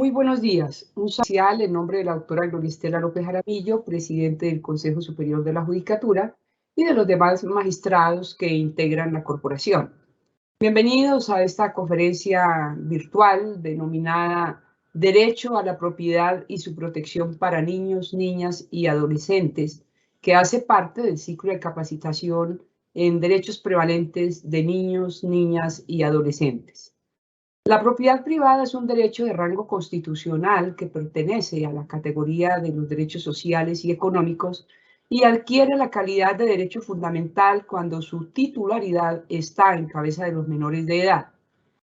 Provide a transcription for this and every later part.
Muy buenos días. Un saludo especial en nombre de la doctora Gloria Estela López Jaramillo, presidente del Consejo Superior de la Judicatura, y de los demás magistrados que integran la corporación. Bienvenidos a esta conferencia virtual denominada Derecho a la Propiedad y su Protección para Niños, Niñas y Adolescentes, que hace parte del ciclo de capacitación en derechos prevalentes de niños, niñas y adolescentes. La propiedad privada es un derecho de rango constitucional que pertenece a la categoría de los derechos sociales y económicos y adquiere la calidad de derecho fundamental cuando su titularidad está en cabeza de los menores de edad.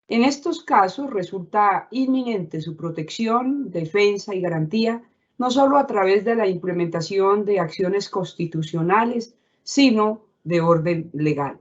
En estos casos resulta inminente su protección, defensa y garantía, no solo a través de la implementación de acciones constitucionales, sino de orden legal.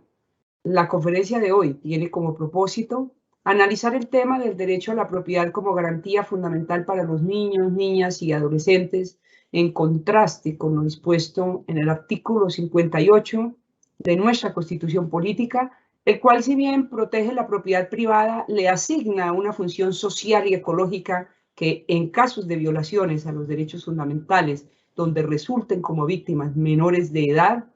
La conferencia de hoy tiene como propósito analizar el tema del derecho a la propiedad como garantía fundamental para los niños, niñas y adolescentes, en contraste con lo dispuesto en el artículo 58 de nuestra Constitución Política, el cual, si bien protege la propiedad privada, le asigna una función social y ecológica que, en casos de violaciones a los derechos fundamentales, donde resulten como víctimas menores de edad,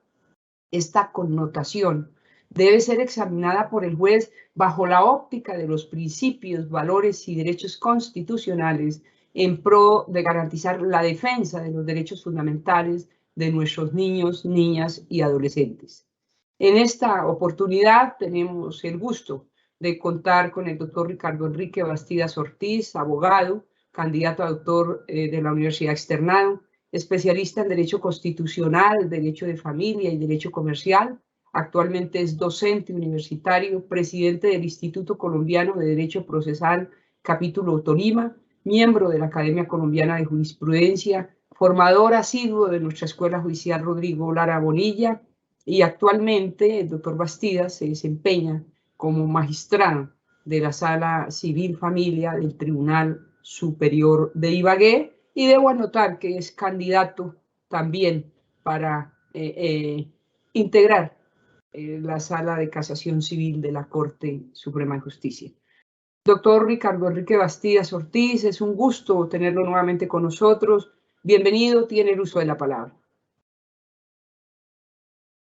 esta connotación debe ser examinada por el juez bajo la óptica de los principios, valores y derechos constitucionales en pro de garantizar la defensa de los derechos fundamentales de nuestros niños, niñas y adolescentes. En esta oportunidad tenemos el gusto de contar con el doctor Ricardo Enrique Bastidas Ortiz, abogado, candidato a doctor de la Universidad Externado, especialista en Derecho Constitucional, Derecho de Familia y Derecho Comercial. Actualmente es docente universitario, presidente del Instituto Colombiano de Derecho Procesal, capítulo Tolima, miembro de la Academia Colombiana de Jurisprudencia, formador asiduo de nuestra Escuela Judicial Rodrigo Lara Bonilla, y actualmente el doctor Bastidas se desempeña como magistrado de la Sala Civil Familia del Tribunal Superior de Ibagué, y debo anotar que es candidato también para integrar la Sala de Casación Civil de la Corte Suprema de Justicia. Doctor Ricardo Enrique Bastidas Ortiz, es un gusto tenerlo nuevamente con nosotros. Bienvenido, tiene el uso de la palabra.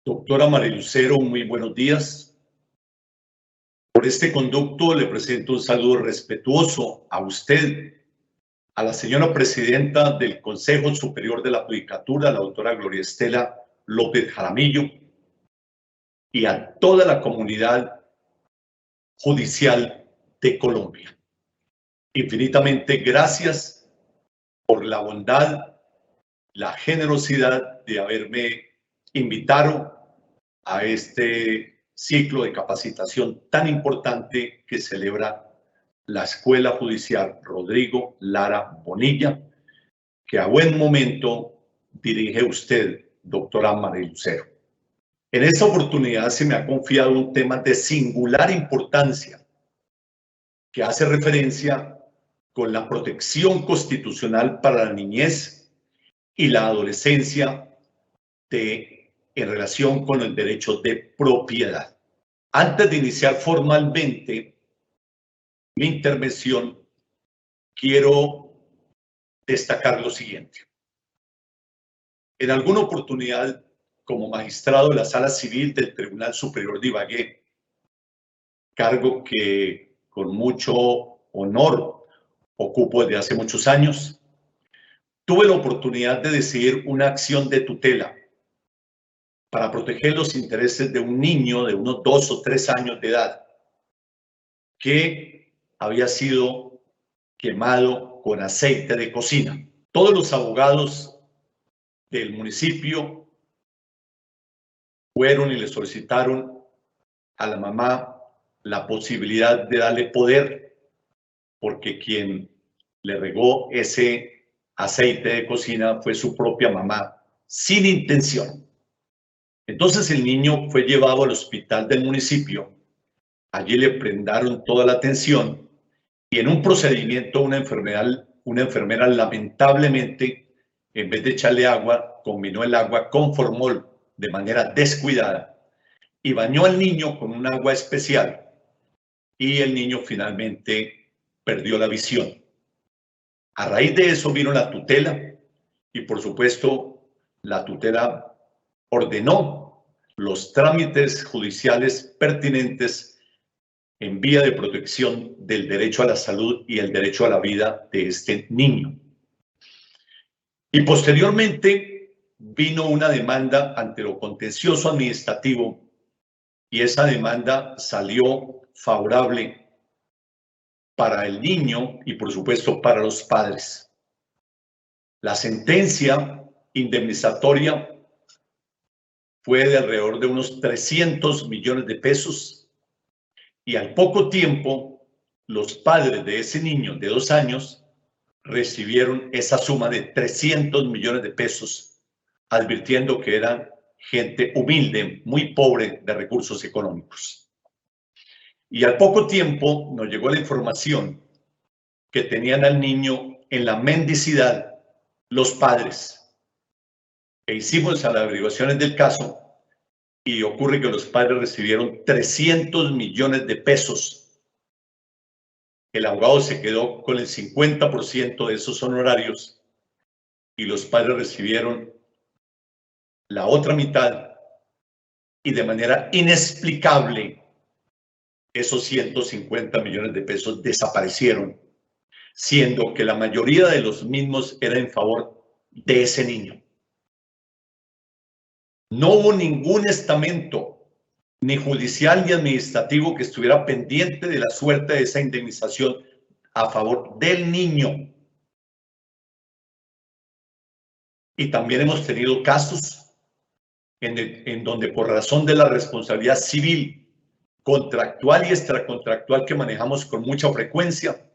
Doctora María Lucero, muy buenos días. Por este conducto le presento un saludo respetuoso a usted, a la señora presidenta del Consejo Superior de la Judicatura, la doctora Gloria Estela López Jaramillo, y a toda la comunidad judicial de Colombia. Infinitamente gracias por la bondad, la generosidad de haberme invitado a este ciclo de capacitación tan importante que celebra la Escuela Judicial Rodrigo Lara Bonilla, que a buen momento dirige usted, doctora María Lucero. En esta oportunidad se me ha confiado un tema de singular importancia que hace referencia con la protección constitucional para la niñez y la adolescencia en relación con el derecho de propiedad. Antes de iniciar formalmente mi intervención, quiero destacar lo siguiente. En alguna oportunidad, como magistrado de la Sala Civil del Tribunal Superior de Ibagué, cargo que con mucho honor ocupo desde hace muchos años, tuve la oportunidad de decidir una acción de tutela para proteger los intereses de un niño de unos 2 o 3 años de edad que había sido quemado con aceite de cocina. Todos los abogados del municipio fueron y le solicitaron a la mamá la posibilidad de darle poder, porque quien le regó ese aceite de cocina fue su propia mamá, sin intención. Entonces el niño fue llevado al hospital del municipio. Allí le prendaron toda la atención y en un procedimiento una enfermera lamentablemente, en vez de echarle agua, combinó el agua con formol de manera descuidada y bañó al niño con un agua especial, y el niño finalmente perdió la visión. A raíz de eso vino la tutela y, por supuesto, la tutela ordenó los trámites judiciales pertinentes en vía de protección del derecho a la salud y el derecho a la vida de este niño. Y posteriormente vino una demanda ante lo contencioso administrativo y esa demanda salió favorable para el niño y, por supuesto, para los padres. La sentencia indemnizatoria fue de alrededor de unos 300 millones de pesos y al poco tiempo los padres de ese niño de 2 años recibieron esa suma de 300 millones de pesos, advirtiendo que eran gente humilde, muy pobre de recursos económicos. Y al poco tiempo nos llegó la información que tenían al niño en la mendicidad los padres. E hicimos las averiguaciones del caso y ocurre que los padres recibieron 300 millones de pesos. El abogado se quedó con el 50% de esos honorarios y los padres recibieron la otra mitad y de manera inexplicable esos 150 millones de pesos desaparecieron, siendo que la mayoría de los mismos era en favor de ese niño. No hubo ningún estamento, ni judicial ni administrativo, que estuviera pendiente de la suerte de esa indemnización a favor del niño. Y también hemos tenido casos en donde por razón de la responsabilidad civil, contractual y extracontractual que manejamos con mucha frecuencia,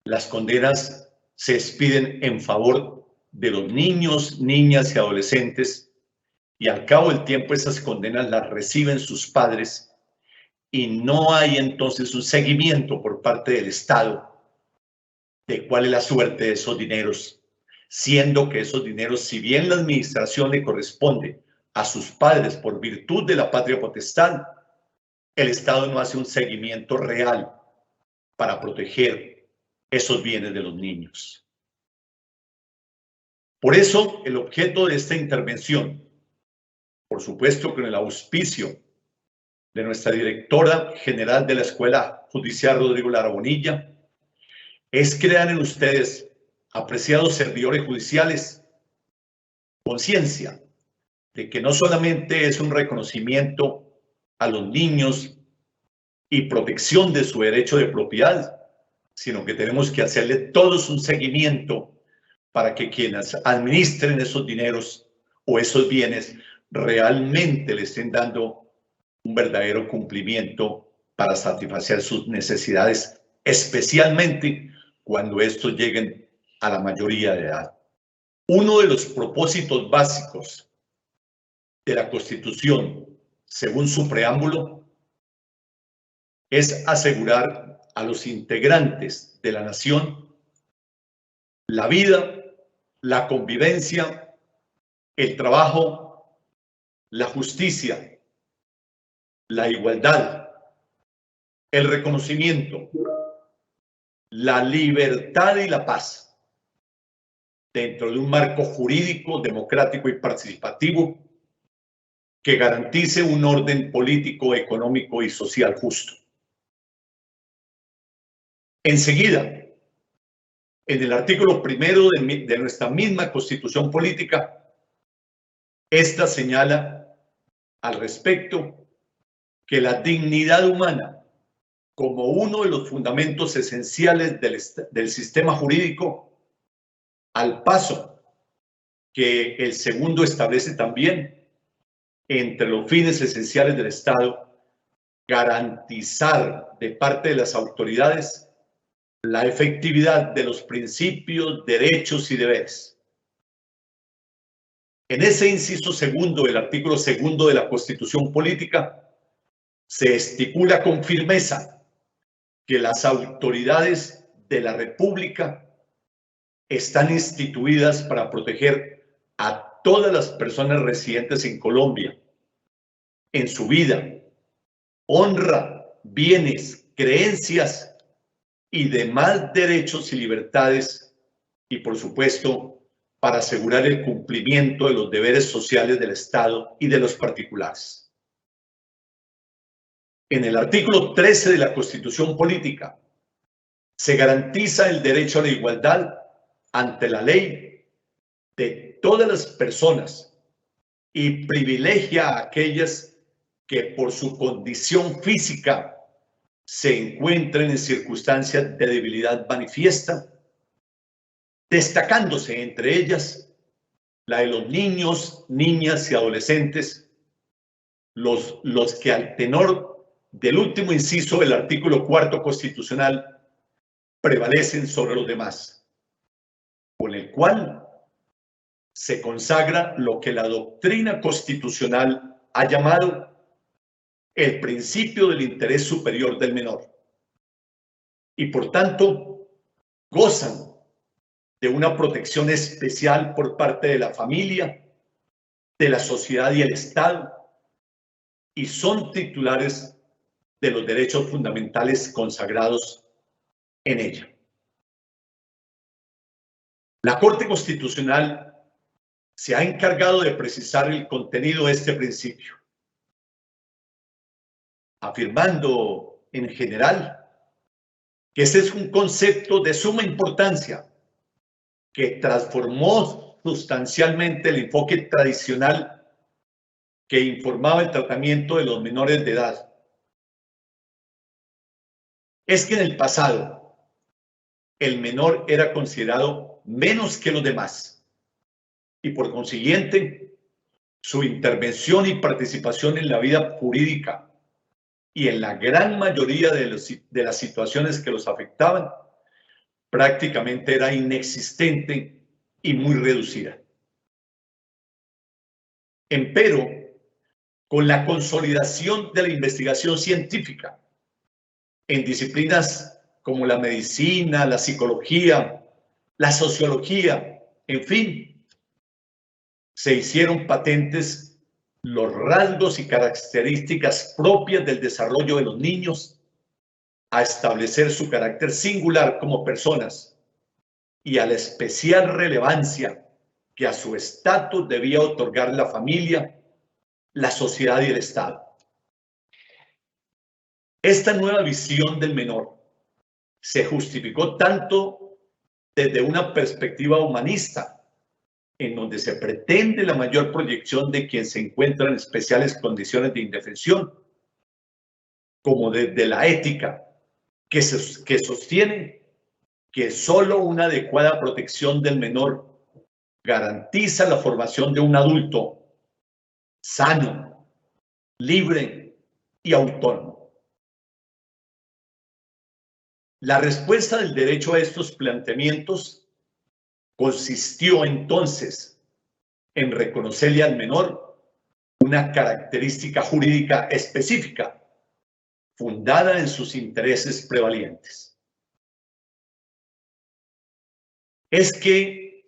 las condenas se expiden en favor de los niños, niñas y adolescentes, y al cabo del tiempo esas condenas las reciben sus padres y no hay entonces un seguimiento por parte del Estado de cuál es la suerte de esos dineros, siendo que esos dineros, si bien la administración le corresponde a sus padres por virtud de la patria potestad, el Estado no hace un seguimiento real para proteger esos bienes de los niños. Por eso, el objeto de esta intervención, por supuesto con el auspicio de nuestra directora general de la Escuela Judicial, Rodrigo Lara Bonilla, es crear en ustedes, apreciados servidores judiciales, conciencia de que no solamente es un reconocimiento a los niños y protección de su derecho de propiedad, sino que tenemos que hacerle todos un seguimiento para que quienes administren esos dineros o esos bienes realmente le estén dando un verdadero cumplimiento para satisfacer sus necesidades, especialmente cuando estos lleguen a la mayoría de edad. Uno de los propósitos básicos de la Constitución, según su preámbulo, es asegurar a los integrantes de la nación la vida, la convivencia, el trabajo, la justicia, la igualdad, el reconocimiento, la libertad y la paz dentro de un marco jurídico, democrático y participativo que garantice un orden político, económico y social justo. Enseguida, en el artículo 1 de nuestra misma Constitución Política, esta señala al respecto que la dignidad humana, como uno de los fundamentos esenciales del sistema jurídico, al paso que el segundo establece también entre los fines esenciales del Estado, garantizar de parte de las autoridades la efectividad de los principios, derechos y deberes. En ese inciso segundo del artículo segundo de la Constitución Política se estipula con firmeza que las autoridades de la República están instituidas para proteger a todas las personas residentes en Colombia, en su vida, honra, bienes, creencias y demás derechos y libertades, y por supuesto, para asegurar el cumplimiento de los deberes sociales del Estado y de los particulares. En el artículo 13 de la Constitución Política se garantiza el derecho a la igualdad ante la ley de todas las personas y privilegia a aquellas que por su condición física se encuentren en circunstancias de debilidad manifiesta, destacándose entre ellas la de los niños, niñas y adolescentes, los que al tenor del último inciso del artículo 4 constitucional prevalecen sobre los demás, con el cual se consagra lo que la doctrina constitucional ha llamado el principio del interés superior del menor, y por tanto gozan de una protección especial por parte de la familia, de la sociedad y el Estado, y son titulares de los derechos fundamentales consagrados en ella. La Corte Constitucional se ha encargado de precisar el contenido de este principio, afirmando en general que este es un concepto de suma importancia que transformó sustancialmente el enfoque tradicional que informaba el tratamiento de los menores de edad. Es que en el pasado el menor era considerado menos que los demás y por consiguiente su intervención y participación en la vida jurídica y en la gran mayoría de las situaciones que los afectaban prácticamente era inexistente y muy reducida. Empero, con la consolidación de la investigación científica en disciplinas como la medicina, la psicología, la sociología, en fin, se hicieron patentes los rasgos y características propias del desarrollo de los niños, a establecer su carácter singular como personas y a la especial relevancia que a su estatus debía otorgar la familia, la sociedad y el Estado. Esta nueva visión del menor se justificó tanto desde una perspectiva humanista, en donde se pretende la mayor proyección de quien se encuentra en especiales condiciones de indefensión, como desde la ética, que sostiene que solo una adecuada protección del menor garantiza la formación de un adulto sano, libre y autónomo. La respuesta del derecho a estos planteamientos consistió entonces en reconocerle al menor una característica jurídica específica, fundada en sus intereses prevalentes. Es que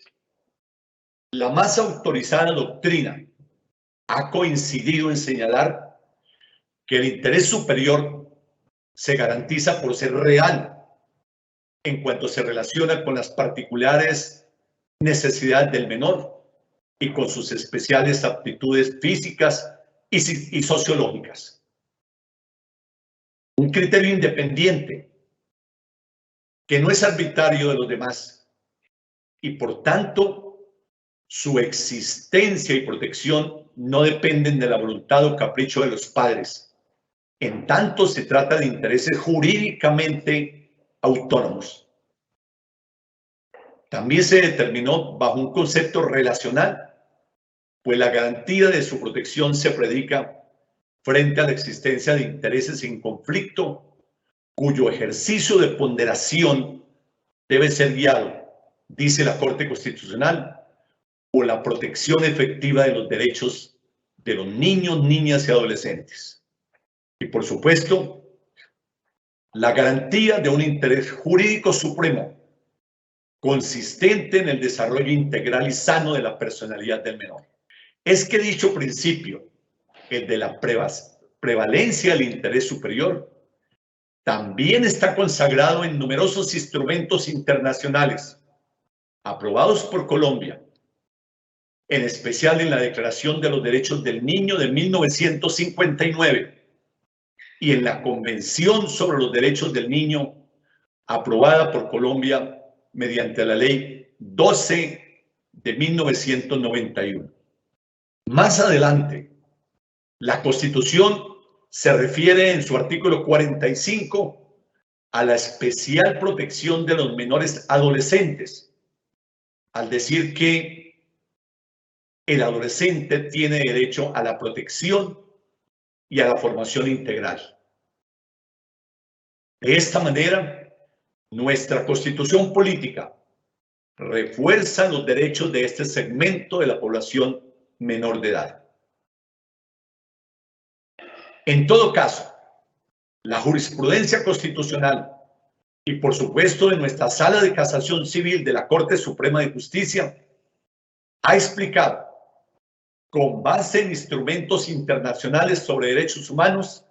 la más autorizada doctrina ha coincidido en señalar que el interés superior se garantiza por ser real en cuanto se relaciona con las particulares necesidades del menor y con sus especiales aptitudes físicas y sociológicas. Un criterio independiente que no es arbitrario de los demás y por tanto su existencia y protección no dependen de la voluntad o capricho de los padres, en tanto se trata de intereses jurídicamente autónomos. También se determinó bajo un concepto relacional, pues la garantía de su protección se predica frente a la existencia de intereses en conflicto, cuyo ejercicio de ponderación debe ser guiado, dice la Corte Constitucional, por la protección efectiva de los derechos de los niños, niñas y adolescentes. Y por supuesto, la garantía de un interés jurídico supremo consistente en el desarrollo integral y sano de la personalidad del menor. Es que dicho principio, el de la prevalencia del interés superior, también está consagrado en numerosos instrumentos internacionales aprobados por Colombia, en especial en la Declaración de los Derechos del Niño de 1959 y en la Convención sobre los Derechos del Niño aprobada por Colombia mediante la Ley 12 de 1991. Más adelante, la Constitución se refiere en su artículo 45 a la especial protección de los menores adolescentes, al decir que el adolescente tiene derecho a la protección y a la formación integral. De esta manera, nuestra Constitución política refuerza los derechos de este segmento de la población menor de edad. En todo caso, la jurisprudencia constitucional y, por supuesto, de nuestra Sala de Casación Civil de la Corte Suprema de Justicia ha explicado, con base en instrumentos internacionales sobre derechos humanos,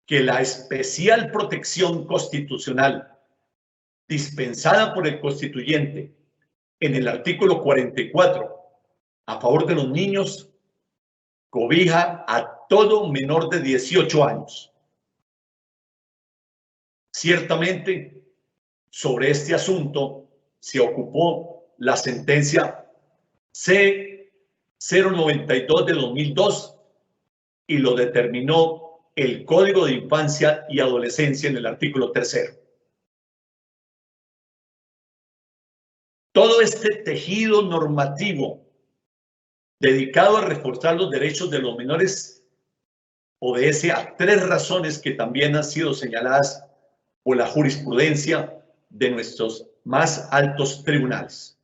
que la especial protección constitucional dispensada por el constituyente en el artículo 44 a favor de los niños cobija a todo menor de 18 años. Ciertamente, sobre este asunto se ocupó la sentencia C-092 de 2002 y lo determinó el Código de Infancia y Adolescencia en el artículo 3. Todo este tejido normativo dedicado a reforzar los derechos de los menores obedece a 3 razones que también han sido señaladas por la jurisprudencia de nuestros más altos tribunales.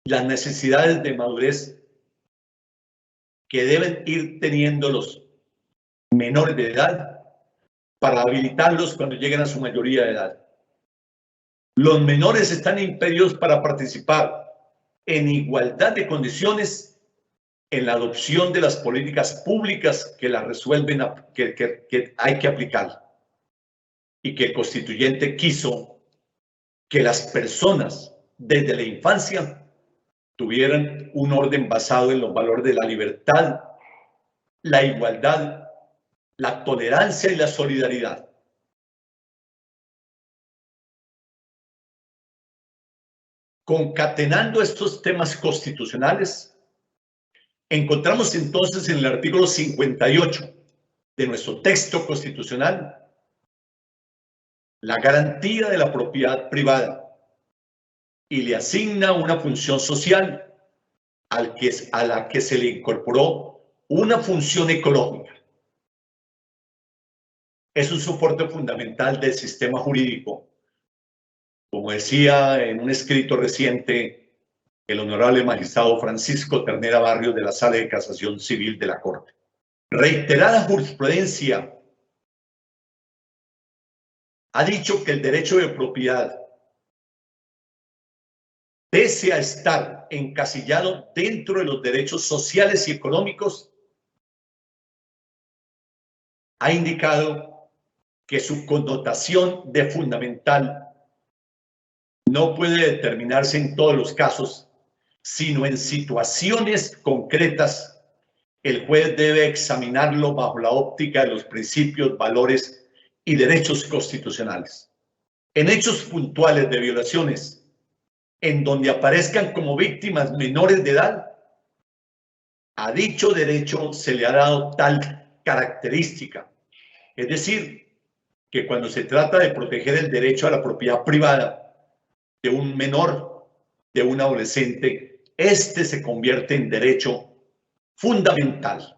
Las necesidades de madurez que deben ir teniendo los menores de edad para habilitarlos cuando lleguen a su mayoría de edad. Los menores están impedidos para participar en igualdad de condiciones en la adopción de las políticas públicas que las resuelven, que hay que aplicar, y que el constituyente quiso que las personas desde la infancia tuvieran un orden basado en los valores de la libertad, la igualdad, la tolerancia y la solidaridad. Concatenando estos temas constitucionales, encontramos entonces en el artículo 58 de nuestro texto constitucional la garantía de la propiedad privada y le asigna una función social a la que se le incorporó una función ecológica. Es un soporte fundamental del sistema jurídico. Como decía en un escrito reciente el honorable magistrado Francisco Ternera Barrios de la Sala de Casación Civil de la Corte. Reiterada jurisprudencia ha dicho que el derecho de propiedad, pese a estar encasillado dentro de los derechos sociales y económicos, ha indicado que su connotación de fundamental no puede determinarse en todos los casos, sino en situaciones concretas. El juez debe examinarlo bajo la óptica de los principios, valores y derechos constitucionales. En hechos puntuales de violaciones, en donde aparezcan como víctimas menores de edad, a dicho derecho se le ha dado tal característica. Es decir, que cuando se trata de proteger el derecho a la propiedad privada de un menor, de un adolescente, este se convierte en derecho fundamental.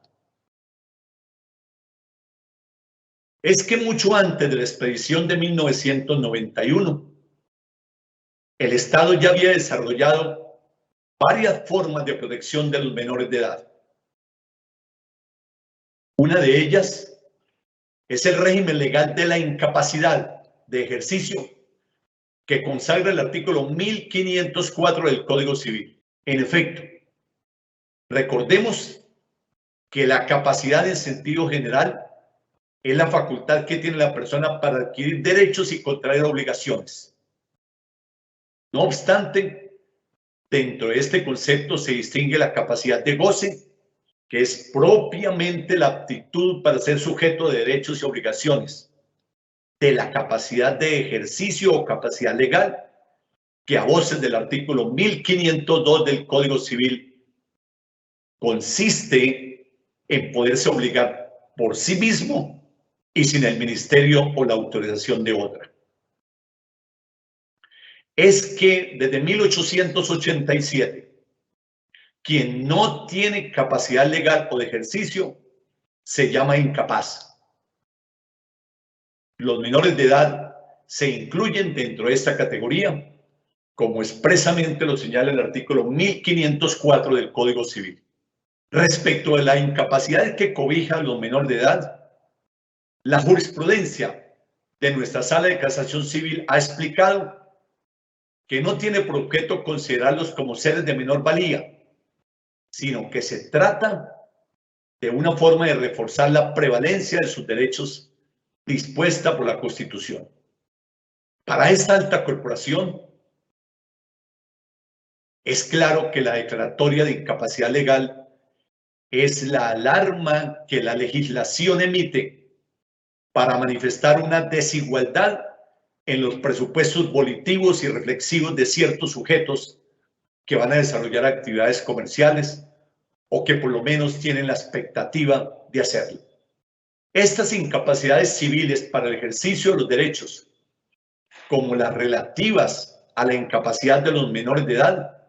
Es que mucho antes de la expedición de 1991, el Estado ya había desarrollado varias formas de protección de los menores de edad. Una de ellas es el régimen legal de la incapacidad de ejercicio que consagra el artículo 1504 del Código Civil. En efecto, recordemos que la capacidad en sentido general es la facultad que tiene la persona para adquirir derechos y contraer obligaciones. No obstante, dentro de este concepto se distingue la capacidad de goce, que es propiamente la aptitud para ser sujeto de derechos y obligaciones, de la capacidad de ejercicio o capacidad legal, que a voces del artículo 1502 del Código Civil consiste en poderse obligar por sí mismo y sin el ministerio o la autorización de otra. Es que desde 1887, quien no tiene capacidad legal o de ejercicio se llama incapaz. Los menores de edad se incluyen dentro de esta categoría, como expresamente lo señala el artículo 1504 del Código Civil. Respecto a la incapacidad que cobija a los menores de edad, la jurisprudencia de nuestra Sala de Casación Civil ha explicado que no tiene por objeto considerarlos como seres de menor valía, sino que se trata de una forma de reforzar la prevalencia de sus derechos dispuesta por la Constitución. Para esta alta corporación, es claro que la declaratoria de incapacidad legal es la alarma que la legislación emite para manifestar una desigualdad en los presupuestos volitivos y reflexivos de ciertos sujetos que van a desarrollar actividades comerciales o que por lo menos tienen la expectativa de hacerlo. Estas incapacidades civiles para el ejercicio de los derechos, como las relativas a la incapacidad de los menores de edad,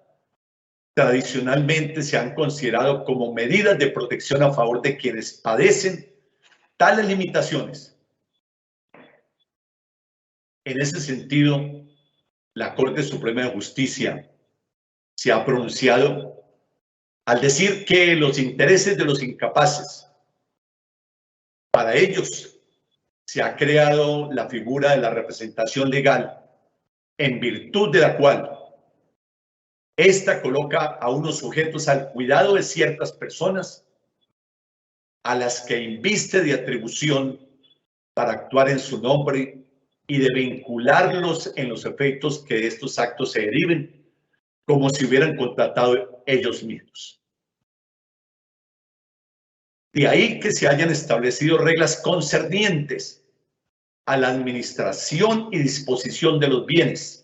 tradicionalmente se han considerado como medidas de protección a favor de quienes padecen tales limitaciones. En ese sentido, la Corte Suprema de Justicia se ha pronunciado al decir que los intereses de los incapaces, para ellos se ha creado la figura de la representación legal, en virtud de la cual esta coloca a unos sujetos al cuidado de ciertas personas a las que inviste de atribución para actuar en su nombre y de vincularlos en los efectos que de estos actos se deriven, como si hubieran contratado ellos mismos. De ahí que se hayan establecido reglas concernientes a la administración y disposición de los bienes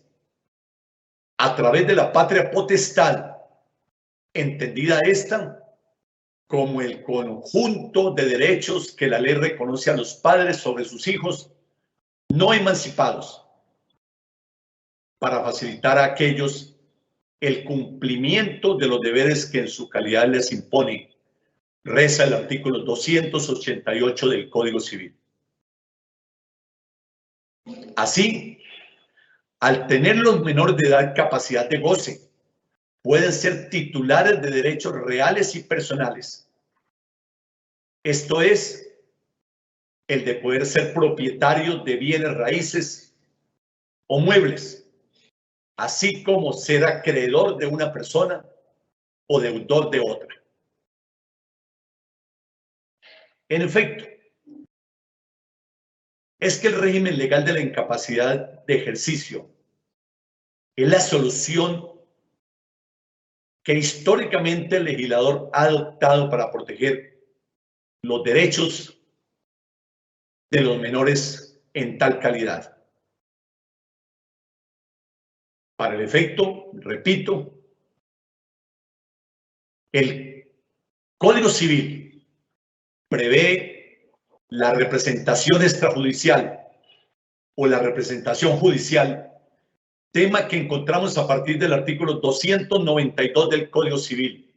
a través de la patria potestad, entendida esta como el conjunto de derechos que la ley reconoce a los padres sobre sus hijos no emancipados, para facilitar a aquellos el cumplimiento de los deberes que en su calidad les impone, reza el artículo 288 del Código Civil. Así, al tener los menores de edad capacidad de goce, pueden ser titulares de derechos reales y personales. Esto es, el de poder ser propietarios de bienes raíces o muebles, así como ser acreedor de una persona o deudor de otra. En efecto, es que el régimen legal de la incapacidad de ejercicio es la solución que históricamente el legislador ha adoptado para proteger los derechos de los menores en tal calidad. Para el efecto, repito, el Código Civil prevé la representación extrajudicial o la representación judicial, tema que encontramos a partir del artículo 292 del Código Civil,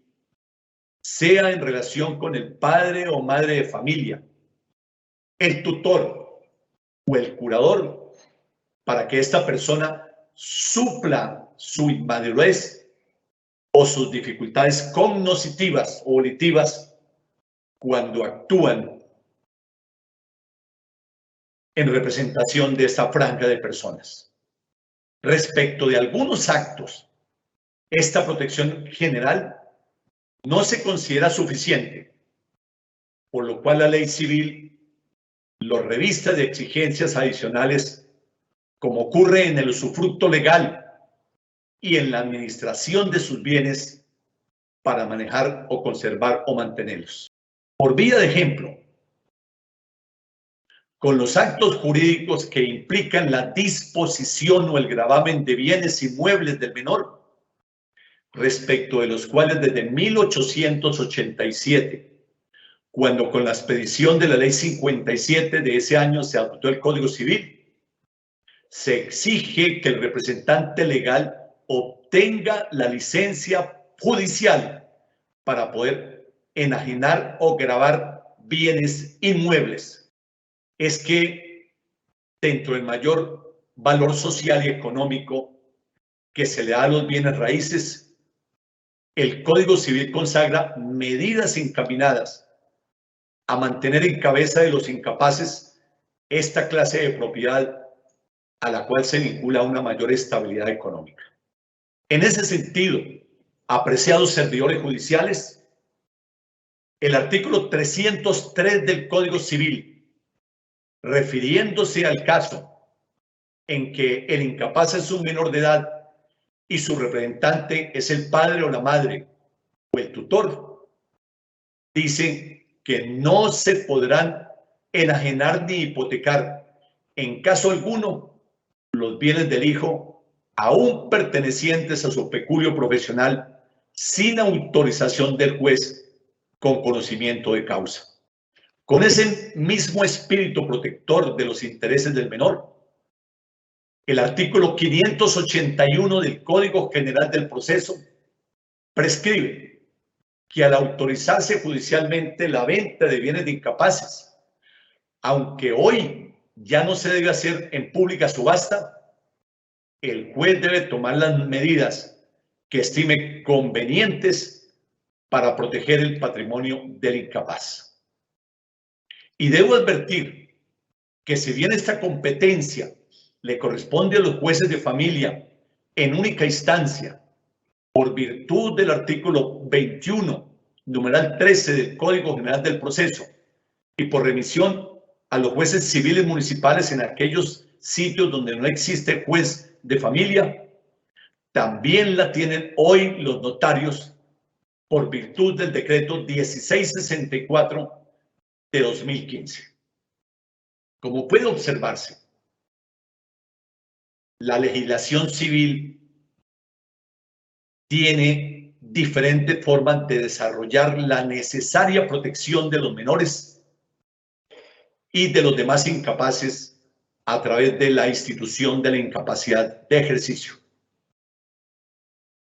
sea en relación con el padre o madre de familia, el tutor o el curador, para que esta persona supla su inmadurez o sus dificultades cognitivas o volitivas cuando actúan en representación de esta franja de personas. Respecto de algunos actos, esta protección general no se considera suficiente, por lo cual la ley civil lo revista de exigencias adicionales, como ocurre en el usufructo legal y en la administración de sus bienes para manejar o conservar o mantenerlos. Por vía de ejemplo, con los actos jurídicos que implican la disposición o el gravamen de bienes inmuebles del menor, respecto de los cuales desde 1887, cuando con la expedición de la Ley 57 de ese año se adoptó el Código Civil, se exige que el representante legal obtenga la licencia judicial para poder enajenar o gravar bienes inmuebles. Es que dentro del mayor valor social y económico que se le da a los bienes raíces, el Código Civil consagra medidas encaminadas a mantener en cabeza de los incapaces esta clase de propiedad a la cual se vincula una mayor estabilidad económica. En ese sentido, apreciados servidores judiciales, el artículo 303 del Código Civil, refiriéndose al caso en que el incapaz es un menor de edad y su representante es el padre o la madre o el tutor, dice que no se podrán enajenar ni hipotecar en caso alguno los bienes del hijo, aún pertenecientes a su peculio profesional, sin autorización del juez con conocimiento de causa. Con ese mismo espíritu protector de los intereses del menor, el artículo 581 del Código General del Proceso prescribe que al autorizarse judicialmente la venta de bienes de incapaces, aunque hoy ya no se debe hacer en pública subasta, el juez debe tomar las medidas que estime convenientes para proteger el patrimonio del incapaz. Y debo advertir que si bien esta competencia le corresponde a los jueces de familia en única instancia, por virtud del artículo 21, numeral 13 del Código General del Proceso, y por remisión a los jueces civiles municipales en aquellos sitios donde no existe juez de familia, también la tienen hoy los notarios por virtud del decreto 1664 de 2015. Como puede observarse, la legislación civil tiene diferentes formas de desarrollar la necesaria protección de los menores y de los demás incapaces a través de la institución de la incapacidad de ejercicio.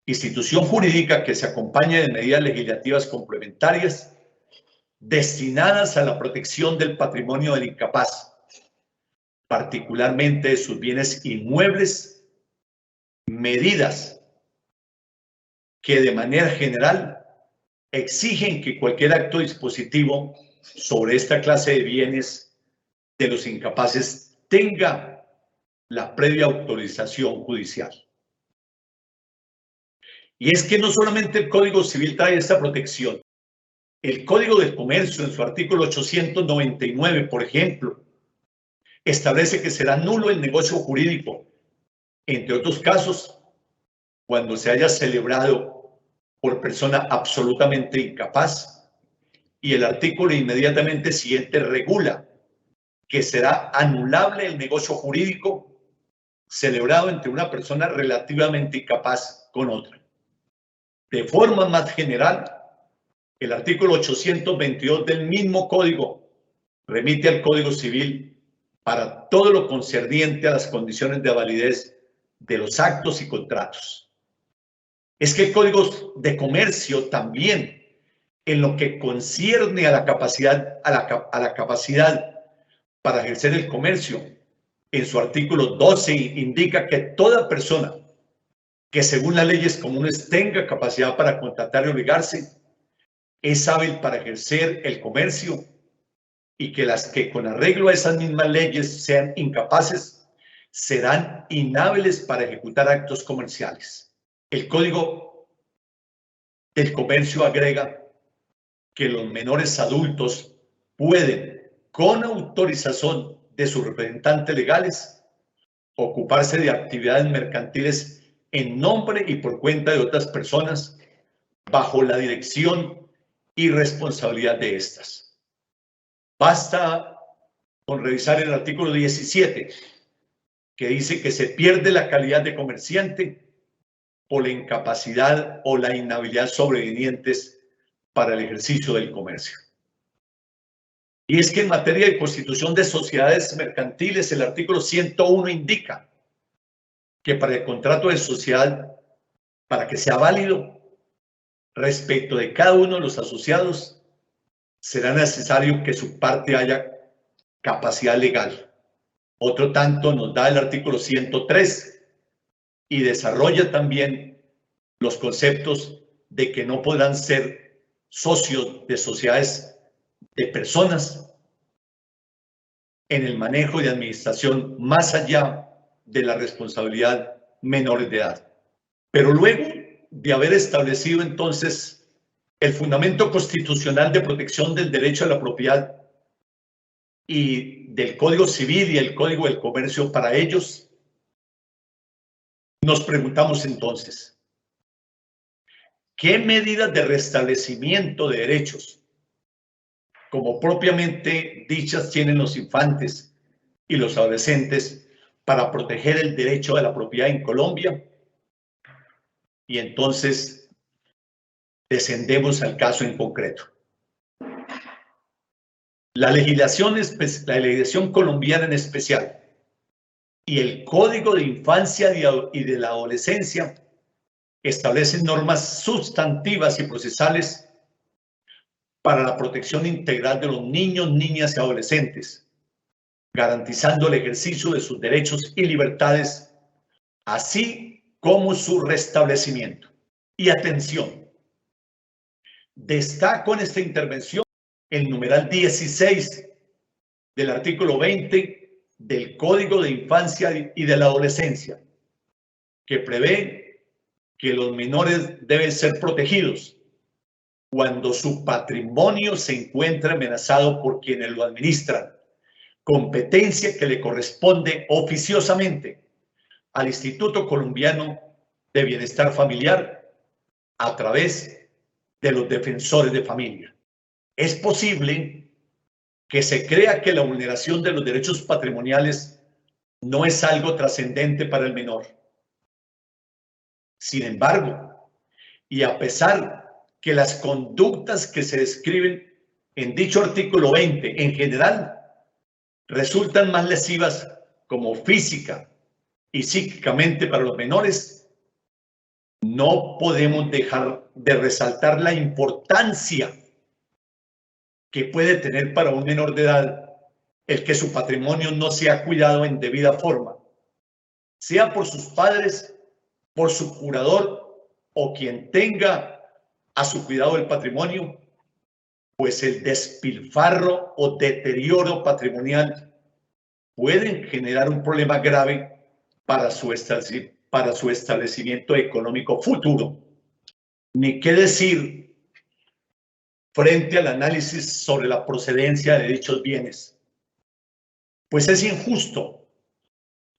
Institución jurídica que se acompaña de medidas legislativas complementarias destinadas a la protección del patrimonio del incapaz, particularmente de sus bienes inmuebles, medidas que de manera general exigen que cualquier acto dispositivo sobre esta clase de bienes de los incapaces tenga la previa autorización judicial. Y es que no solamente el Código Civil trae esta protección. El Código del Comercio, en su artículo 899, por ejemplo, establece que será nulo el negocio jurídico, entre otros casos, cuando se haya celebrado por persona absolutamente incapaz. Y el artículo inmediatamente siguiente regula que será anulable el negocio jurídico celebrado entre una persona relativamente incapaz con otra. De forma más general, el artículo 822 del mismo código remite al Código Civil para todo lo concerniente a las condiciones de validez de los actos y contratos. Es que el Código de Comercio también, en lo que concierne a la capacidad, capacidad para ejercer el comercio, en su artículo 12 indica que toda persona que según las leyes comunes tenga capacidad para contratar y obligarse, es hábil para ejercer el comercio, y que las que con arreglo a esas mismas leyes sean incapaces, serán inhábiles para ejecutar actos comerciales. El Código del Comercio agrega que los menores adultos pueden con autorización de sus representantes legales, ocuparse de actividades mercantiles en nombre y por cuenta de otras personas, bajo la dirección y responsabilidad de estas. Basta con revisar el artículo 17, que dice que se pierde la calidad de comerciante por la incapacidad o la inhabilidad sobrevinientes para el ejercicio del comercio. Y es que en materia de constitución de sociedades mercantiles, el artículo 101 indica que para el contrato de sociedad, para que sea válido respecto de cada uno de los asociados, será necesario que su parte haya capacidad legal. Otro tanto nos da el artículo 103 y desarrolla también los conceptos de que no podrán ser socios de sociedades de personas en el manejo y administración más allá de la responsabilidad menores de edad. Pero luego de haber establecido entonces el fundamento constitucional de protección del derecho a la propiedad y del Código Civil y el Código del Comercio para ellos, nos preguntamos entonces, ¿qué medidas de restablecimiento de derechos, como propiamente dichas, tienen los infantes y los adolescentes para proteger el derecho a la propiedad en Colombia? Y entonces descendemos al caso en concreto. La legislación colombiana en especial y el Código de Infancia y de la Adolescencia establecen normas sustantivas y procesales para la protección integral de los niños, niñas y adolescentes, garantizando el ejercicio de sus derechos y libertades, así como su restablecimiento. Y atención, destaco en esta intervención el numeral 16 del artículo 20 del Código de Infancia y de la Adolescencia, que prevé que los menores deben ser protegidos cuando su patrimonio se encuentra amenazado por quienes lo administran, competencia que le corresponde oficiosamente al Instituto Colombiano de Bienestar Familiar a través de los defensores de familia. Es posible que se crea que la vulneración de los derechos patrimoniales no es algo trascendente para el menor. Sin embargo, y a pesar que las conductas que se describen en dicho artículo 20 en general resultan más lesivas como física y psíquicamente para los menores, no podemos dejar de resaltar la importancia que puede tener para un menor de edad el que su patrimonio no sea cuidado en debida forma, sea por sus padres, por su curador o quien tenga a su cuidado el patrimonio, pues el despilfarro o deterioro patrimonial pueden generar un problema grave para su establecimiento económico futuro. Ni qué decir frente al análisis sobre la procedencia de dichos bienes, pues es injusto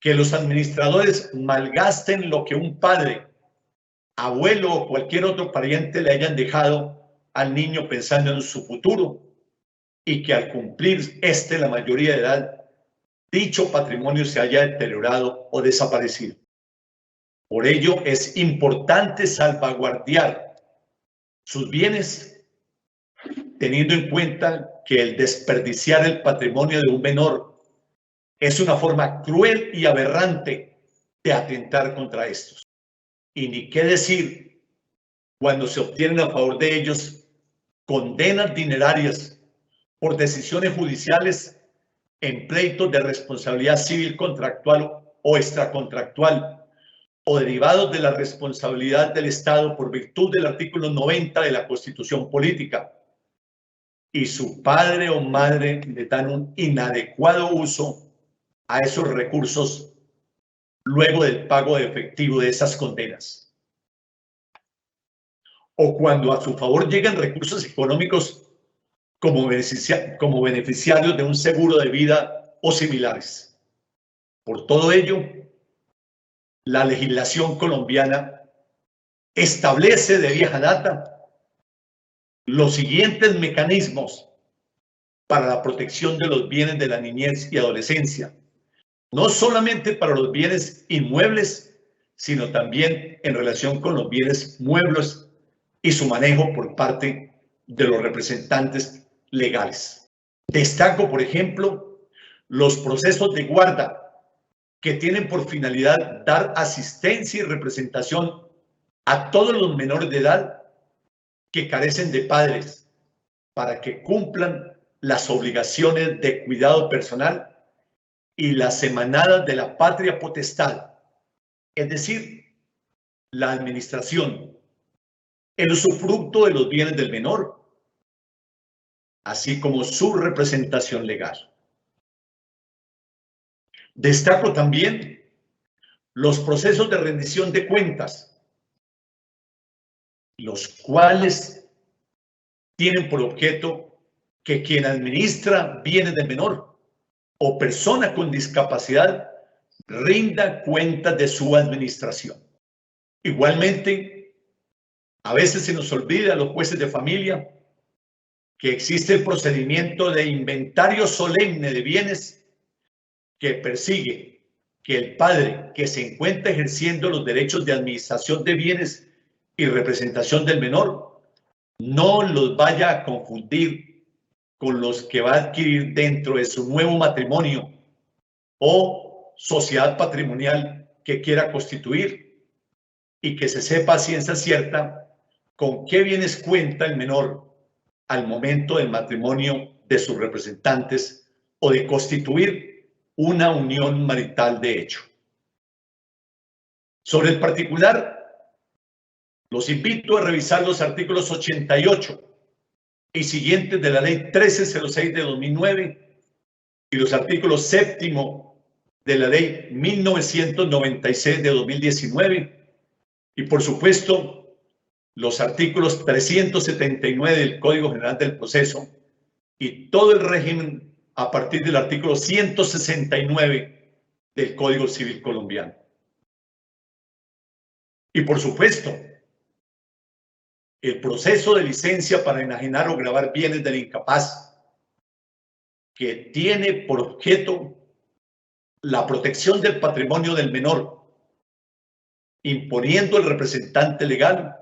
que los administradores malgasten lo que un padre, abuelo o cualquier otro pariente le hayan dejado al niño pensando en su futuro y que al cumplir la mayoría de edad, dicho patrimonio se haya deteriorado o desaparecido. Por ello es importante salvaguardar sus bienes, teniendo en cuenta que el desperdiciar el patrimonio de un menor es una forma cruel y aberrante de atentar contra estos. Y ni qué decir cuando se obtienen a favor de ellos condenas dinerarias por decisiones judiciales en pleitos de responsabilidad civil contractual o extracontractual o derivados de la responsabilidad del Estado por virtud del artículo 90 de la Constitución Política, y su padre o madre le dan un inadecuado uso a esos recursos luego del pago de efectivo de esas condenas. O cuando a su favor llegan recursos económicos como beneficiarios de un seguro de vida o similares. Por todo ello, la legislación colombiana establece de vieja data los siguientes mecanismos para la protección de los bienes de la niñez y adolescencia, no solamente para los bienes inmuebles, sino también en relación con los bienes muebles y su manejo por parte de los representantes legales. Destaco, por ejemplo, los procesos de guarda que tienen por finalidad dar asistencia y representación a todos los menores de edad que carecen de padres para que cumplan las obligaciones de cuidado personal y las emanadas de la patria potestad, es decir, la administración, el usufructo de los bienes del menor, así como su representación legal. Destaco también los procesos de rendición de cuentas, los cuales tienen por objeto que quien administra bienes del menor o persona con discapacidad rinda cuentas de su administración. Igualmente, a veces se nos olvida a los jueces de familia que existe el procedimiento de inventario solemne de bienes que persigue que el padre que se encuentra ejerciendo los derechos de administración de bienes y representación del menor no los vaya a confundir con los que va a adquirir dentro de su nuevo matrimonio o sociedad patrimonial que quiera constituir, y que se sepa a ciencia cierta con qué bienes cuenta el menor al momento del matrimonio de sus representantes o de constituir una unión marital de hecho. Sobre el particular, los invito a revisar los artículos 88 y siguientes de la Ley 1306 de 2009 y los artículos 7º de la Ley 1996 de 2019 y, por supuesto, los artículos 379 del Código General del Proceso y todo el régimen a partir del artículo 169 del Código Civil colombiano. Y, por supuesto, el proceso de licencia para enajenar o gravar bienes del incapaz, que tiene por objeto la protección del patrimonio del menor, imponiendo al representante legal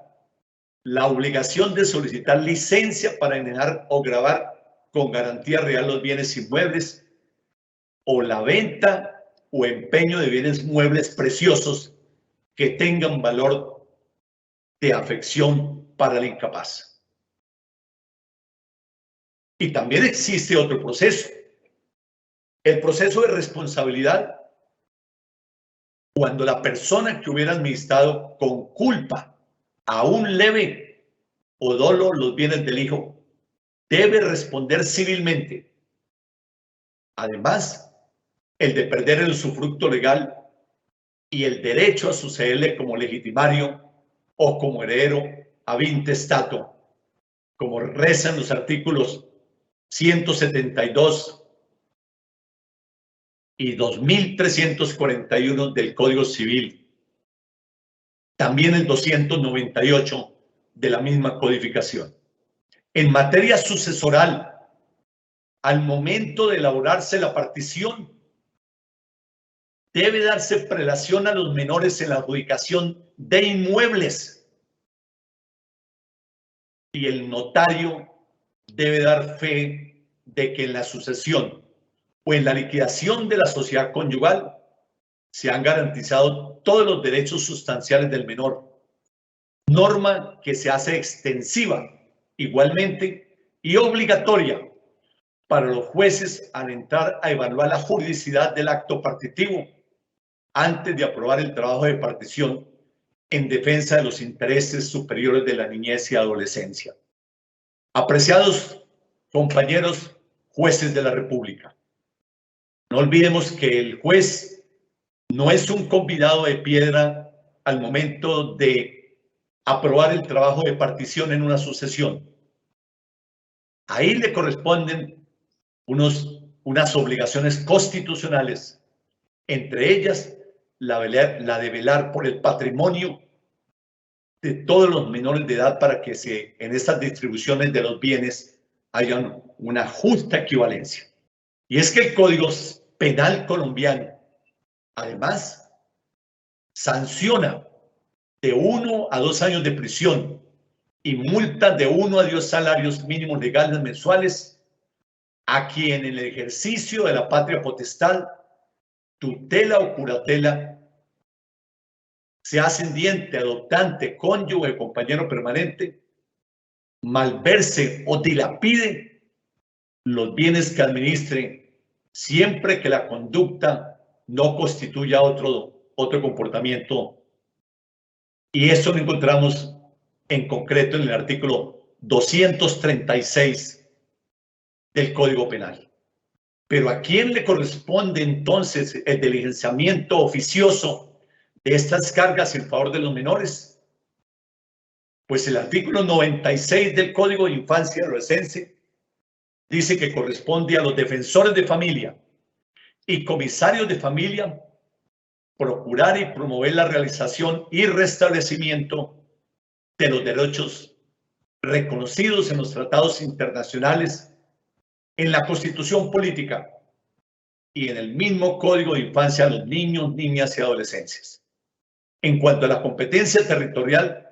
la obligación de solicitar licencia para enajenar o gravar con garantía real los bienes inmuebles o la venta o empeño de bienes muebles preciosos que tengan valor de afección para el incapaz. Y también existe otro proceso, el proceso de responsabilidad, cuando la persona que hubiera administrado con culpa, aún leve o dolo, los bienes del hijo, debe responder civilmente. Además, el de perder el usufructo legal y el derecho a sucederle como legitimario o como heredero ab intestato, como rezan los artículos 172 y 2341 del Código Civil, también el 298 de la misma codificación. En materia sucesoral, al momento de elaborarse la partición, debe darse prelación a los menores en la adjudicación de inmuebles y el notario debe dar fe de que en la sucesión o en la liquidación de la sociedad conyugal se han garantizado todos los derechos sustanciales del menor, norma que se hace extensiva igualmente y obligatoria para los jueces al entrar a evaluar la juridicidad del acto partitivo antes de aprobar el trabajo de partición en defensa de los intereses superiores de la niñez y adolescencia. Apreciados compañeros jueces de la República, no olvidemos que el juez no es un convidado de piedra al momento de aprobar el trabajo de partición en una sucesión. Ahí le corresponden unas obligaciones constitucionales, entre ellas la de velar por el patrimonio de todos los menores de edad para que en estas distribuciones de los bienes haya una justa equivalencia. Y es que el Código Penal colombiano, además, sanciona de 1 a 2 años de prisión y multa de 1 a 10 salarios mínimos legales mensuales a quien en el ejercicio de la patria potestad, tutela o curatela, sea ascendiente, adoptante, cónyuge, compañero permanente, malverse o dilapide los bienes que administre siempre que la conducta no constituya otro comportamiento. Y eso lo encontramos en concreto en el artículo 236 del Código Penal. Pero ¿a quién le corresponde entonces el diligenciamiento oficioso de estas cargas en favor de los menores? Pues el artículo 96 del Código de Infancia y Adolescencia dice que corresponde a los defensores de familia y comisarios de familia procurar y promover la realización y restablecimiento de los derechos reconocidos en los tratados internacionales, en la Constitución Política y en el mismo Código de Infancia a los niños, niñas y adolescentes. En cuanto a la competencia territorial,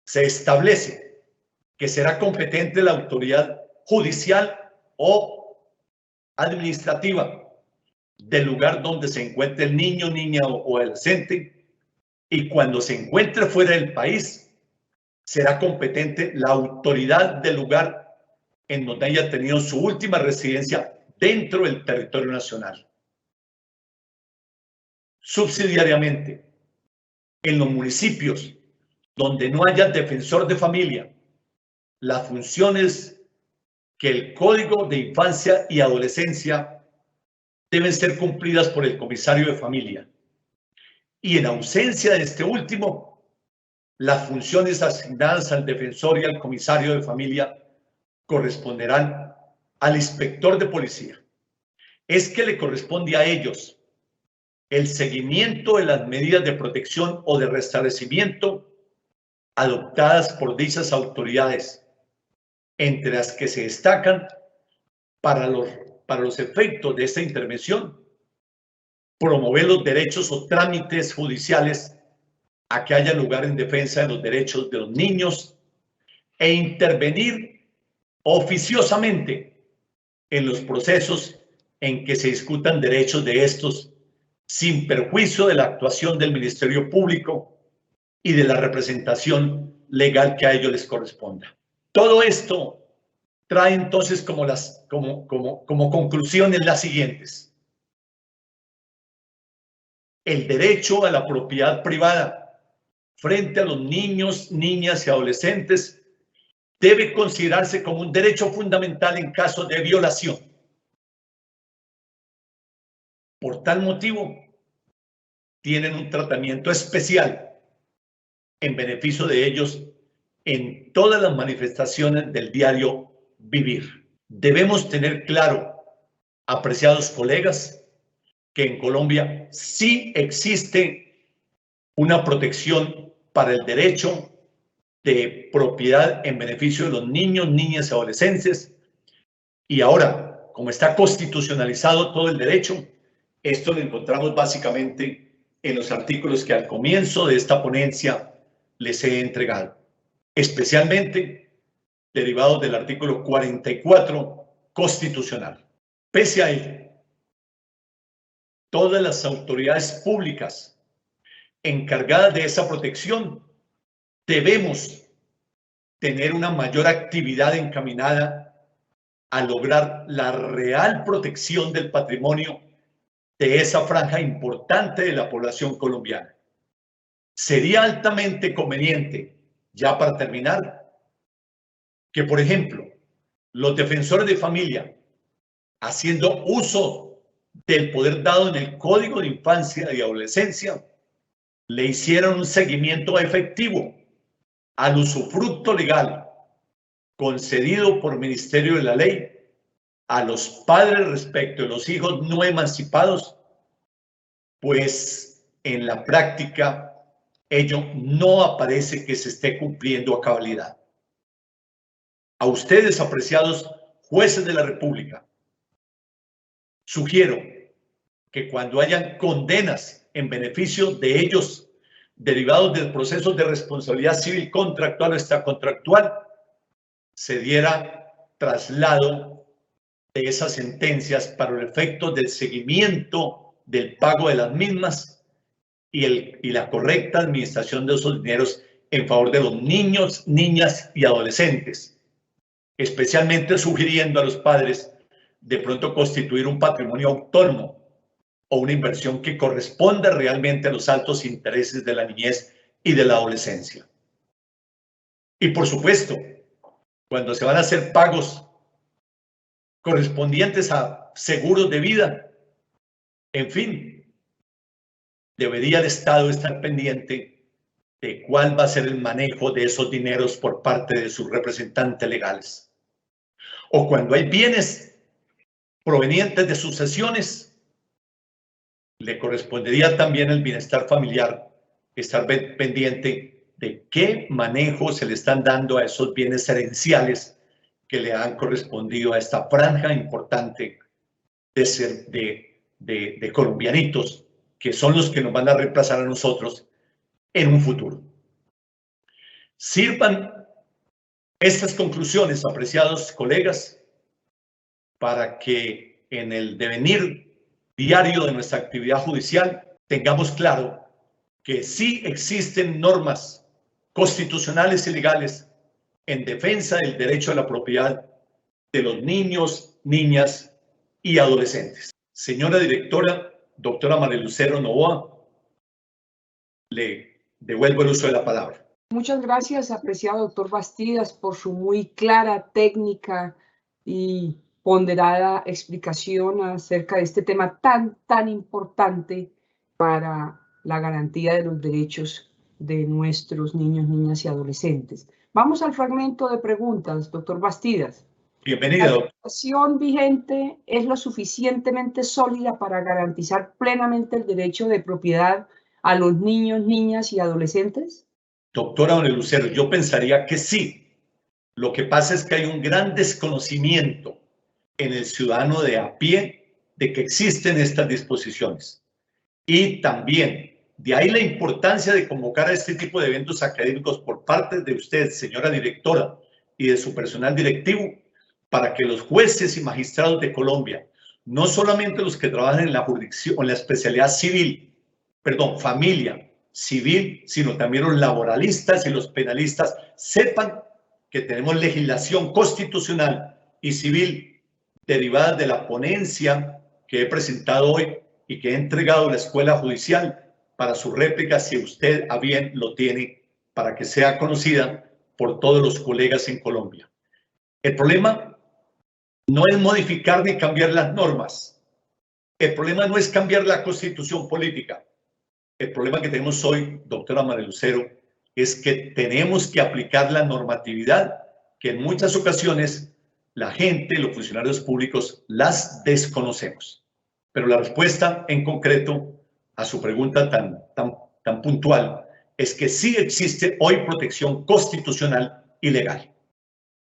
se establece que será competente la autoridad judicial o administrativa del lugar donde se encuentre el niño, niña o adolescente, y cuando se encuentre fuera del país, será competente la autoridad del lugar en donde haya tenido su última residencia dentro del territorio nacional. Subsidiariamente, en los municipios donde no haya defensor de familia, las funciones que el Código de Infancia y Adolescencia deben ser cumplidas por el comisario de familia. Y en ausencia de este último, las funciones asignadas al defensor y al comisario de familia corresponderán al inspector de policía. Es que le corresponde a ellos el seguimiento de las medidas de protección o de restablecimiento adoptadas por dichas autoridades, entre las que se destacan para los efectos de esta intervención, promover los derechos o trámites judiciales a que haya lugar en defensa de los derechos de los niños e intervenir oficiosamente en los procesos en que se discutan derechos de estos sin perjuicio de la actuación del Ministerio Público y de la representación legal que a ellos les corresponda. Todo esto trae entonces como conclusiones las siguientes. El derecho a la propiedad privada frente a los niños, niñas y adolescentes debe considerarse como un derecho fundamental en caso de violación. Por tal motivo, tienen un tratamiento especial en beneficio de ellos en todas las manifestaciones del diario vivir. Debemos tener claro, apreciados colegas, que en Colombia sí existe una protección para el derecho de propiedad en beneficio de los niños, niñas y adolescentes. Y ahora, como está constitucionalizado todo el derecho, esto lo encontramos básicamente en los artículos que al comienzo de esta ponencia les he entregado, especialmente derivados del artículo 44 constitucional. Pese a ello, todas las autoridades públicas encargadas de esa protección debemos tener una mayor actividad encaminada a lograr la real protección del patrimonio de esa franja importante de la población colombiana. Sería altamente conveniente, ya para terminar, que, por ejemplo, los defensores de familia, haciendo uso del poder dado en el Código de Infancia y Adolescencia, le hicieran un seguimiento efectivo al usufructo legal concedido por Ministerio de la Ley a los padres respecto de los hijos no emancipados, pues en la práctica ello no aparece que se esté cumpliendo a cabalidad. A ustedes, apreciados jueces de la República, sugiero que cuando hayan condenas en beneficio de ellos derivados del proceso de responsabilidad civil contractual o extracontractual, se diera traslado de esas sentencias para el efecto del seguimiento del pago de las mismas y la correcta administración de esos dineros en favor de los niños, niñas y adolescentes, especialmente sugiriendo a los padres de pronto constituir un patrimonio autónomo o una inversión que corresponda realmente a los altos intereses de la niñez y de la adolescencia. Y por supuesto, cuando se van a hacer pagos correspondientes a seguros de vida, en fin, debería el Estado estar pendiente de cuál va a ser el manejo de esos dineros por parte de sus representantes legales. O cuando hay bienes provenientes de sucesiones, le correspondería también el bienestar familiar estar pendiente de qué manejo se le están dando a esos bienes herenciales que le han correspondido a esta franja importante de colombianitos, que son los que nos van a reemplazar a nosotros en un futuro. Sirvan estas conclusiones, apreciados colegas, para que en el devenir diario de nuestra actividad judicial tengamos claro que sí existen normas constitucionales y legales en defensa del derecho a la propiedad de los niños, niñas y adolescentes. Señora directora, doctora María Lucero Novoa, le devuelvo el uso de la palabra. Muchas gracias, apreciado doctor Bastidas, por su muy clara, técnica y ponderada explicación acerca de este tema tan importante para la garantía de los derechos de nuestros niños, niñas y adolescentes. Vamos al fragmento de preguntas, doctor Bastidas. Bienvenido. ¿La legislación vigente es lo suficientemente sólida para garantizar plenamente el derecho de propiedad a los niños, niñas y adolescentes? Doctora María Lucero, yo pensaría que sí. Lo que pasa es que hay un gran desconocimiento en el ciudadano de a pie de que existen estas disposiciones. Y también, de ahí la importancia de convocar a este tipo de eventos académicos por parte de usted, señora directora, y de su personal directivo, para que los jueces y magistrados de Colombia, no solamente los que trabajan en la jurisdicción, en la especialidad civil, familia, civil, sino también los laboralistas y los penalistas, sepan que tenemos legislación constitucional y civil derivadas de la ponencia que he presentado hoy y que he entregado a la Escuela Judicial para su réplica, si usted a bien lo tiene, para que sea conocida por todos los colegas en Colombia. El problema no es modificar ni cambiar las normas. El problema no es cambiar la constitución política. El problema que tenemos hoy, doctora María Lucero, es que tenemos que aplicar la normatividad que en muchas ocasiones la gente, los funcionarios públicos, las desconocemos. Pero la respuesta en concreto a su pregunta tan puntual es que sí existe hoy protección constitucional y legal.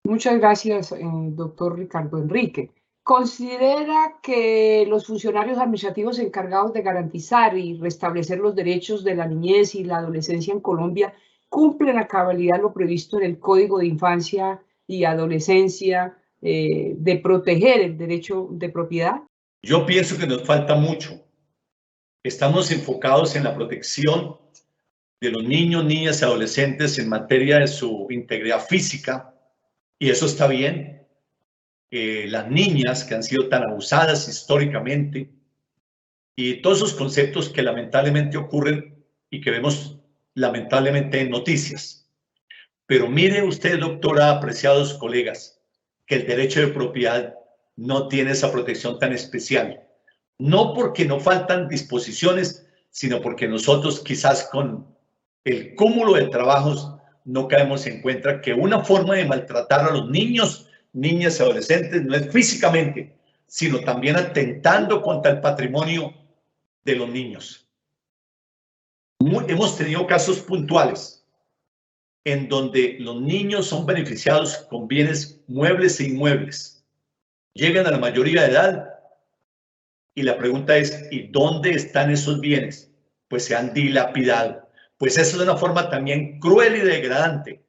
Muchas gracias, doctor Ricardo Enrique. ¿Considera que los funcionarios administrativos encargados de garantizar y restablecer los derechos de la niñez y la adolescencia en Colombia cumplen a cabalidad lo previsto en el Código de Infancia y Adolescencia de proteger el derecho de propiedad? Yo pienso que nos falta mucho. Estamos enfocados en la protección de los niños, niñas y adolescentes en materia de su integridad física, y eso está bien. Las niñas que han sido tan abusadas históricamente y todos esos conceptos que lamentablemente ocurren y que vemos lamentablemente en noticias. Pero mire usted, doctora, apreciados colegas, que el derecho de propiedad no tiene esa protección tan especial. No porque no faltan disposiciones, sino porque nosotros quizás con el cúmulo de trabajos no caemos en cuenta que una forma de maltratar a los niños, niñas y adolescentes no es físicamente, sino también atentando contra el patrimonio de los niños. Hemos tenido casos puntuales en donde los niños son beneficiados con bienes muebles e inmuebles. Llegan a la mayoría de edad y la pregunta es, ¿y dónde están esos bienes? Pues se han dilapidado. Pues eso es una forma también cruel y degradante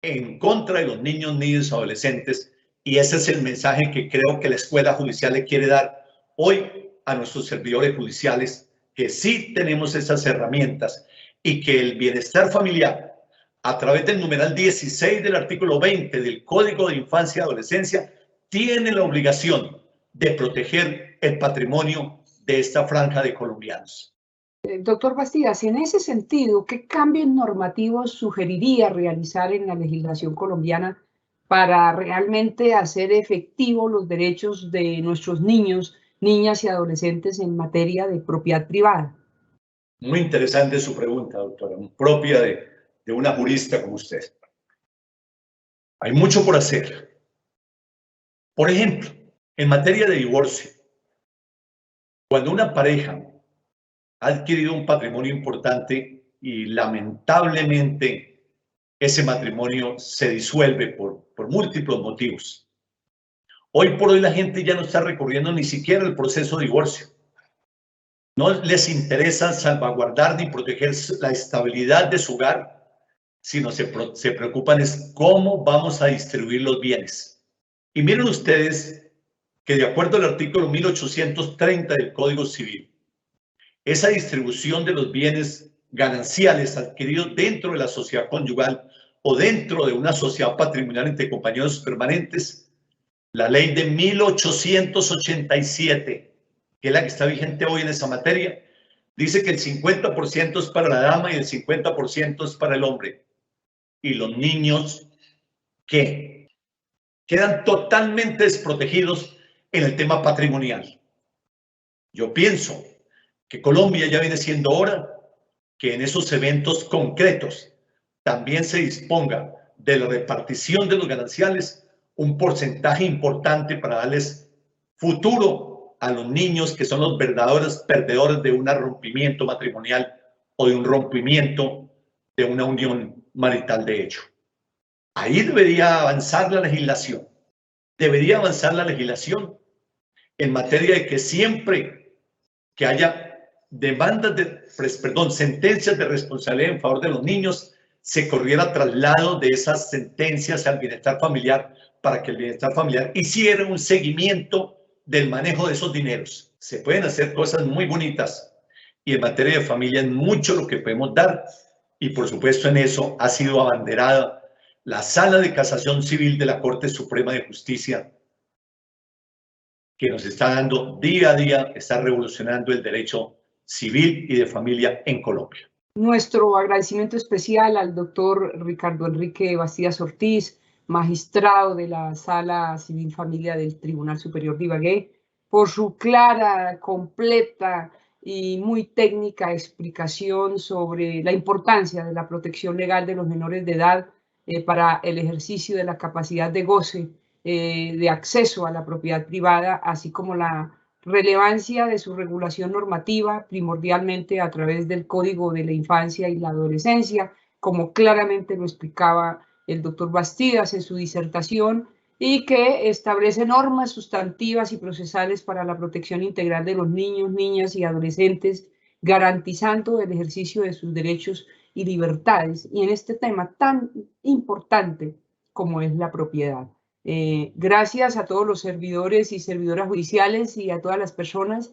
en contra de los niños, niñas y adolescentes. Y ese es el mensaje que creo que la escuela judicial le quiere dar hoy a nuestros servidores judiciales, que sí tenemos esas herramientas y que el bienestar familiar, a través del numeral 16 del artículo 20 del Código de Infancia y Adolescencia, tiene la obligación de proteger el patrimonio de esta franja de colombianos. Doctor Bastidas, en ese sentido, ¿qué cambios normativos sugeriría realizar en la legislación colombiana para realmente hacer efectivos los derechos de nuestros niños, niñas y adolescentes en materia de propiedad privada? Muy interesante su pregunta, doctora, propia de una jurista como usted. Hay mucho por hacer. Por ejemplo, en materia de divorcio, cuando una pareja ha adquirido un patrimonio importante y lamentablemente ese matrimonio se disuelve por múltiples motivos. Hoy por hoy la gente ya no está recurriendo ni siquiera al proceso de divorcio. No les interesa salvaguardar ni proteger la estabilidad de su hogar, sino se preocupan es cómo vamos a distribuir los bienes. Y miren ustedes que de acuerdo al artículo 1830 del Código Civil, esa distribución de los bienes gananciales adquiridos dentro de la sociedad conyugal o dentro de una sociedad patrimonial entre compañeros permanentes, la ley de 1887, que es la que está vigente hoy en esa materia, dice que el 50% es para la dama y el 50% es para el hombre. Y los niños, ¿qué? Quedan totalmente desprotegidos en el tema patrimonial. Yo pienso que Colombia ya viene siendo hora que en esos eventos concretos también se disponga de la repartición de los gananciales, un porcentaje importante para darles futuro a los niños que son los verdaderos perdedores de un rompimiento matrimonial o de un rompimiento de una unión marital de hecho. Ahí debería avanzar la legislación. Debería avanzar la legislación en materia de que siempre que haya sentencias de responsabilidad en favor de los niños, se corriera traslado de esas sentencias al bienestar familiar para que el bienestar familiar hiciera un seguimiento del manejo de esos dineros. Se pueden hacer cosas muy bonitas y en materia de familia es mucho lo que podemos dar y por supuesto en eso ha sido abanderada la Sala de Casación Civil de la Corte Suprema de Justicia, que nos está dando día a día, está revolucionando el derecho civil y de familia en Colombia. Nuestro agradecimiento especial al doctor Ricardo Enrique Bastidas Ortiz, magistrado de la Sala Civil Familia del Tribunal Superior de Ibagué, por su clara, completa y muy técnica explicación sobre la importancia de la protección legal de los menores de edad para el ejercicio de la capacidad de goce, de acceso a la propiedad privada, así como la relevancia de su regulación normativa, primordialmente a través del Código de la Infancia y la Adolescencia, como claramente lo explicaba el doctor Bastidas en su disertación, y que establece normas sustantivas y procesales para la protección integral de los niños, niñas y adolescentes, garantizando el ejercicio de sus derechos y libertades, y en este tema tan importante como es la propiedad. Gracias a todos los servidores y servidoras judiciales y a todas las personas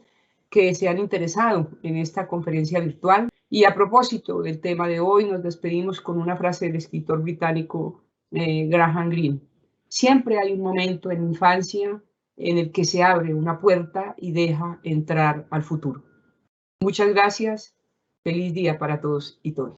que se han interesado en esta conferencia virtual. Y a propósito del tema de hoy, nos despedimos con una frase del escritor británico Graham Greene. Siempre hay un momento en la infancia en el que se abre una puerta y deja entrar al futuro. Muchas gracias. Feliz día para todos y todas.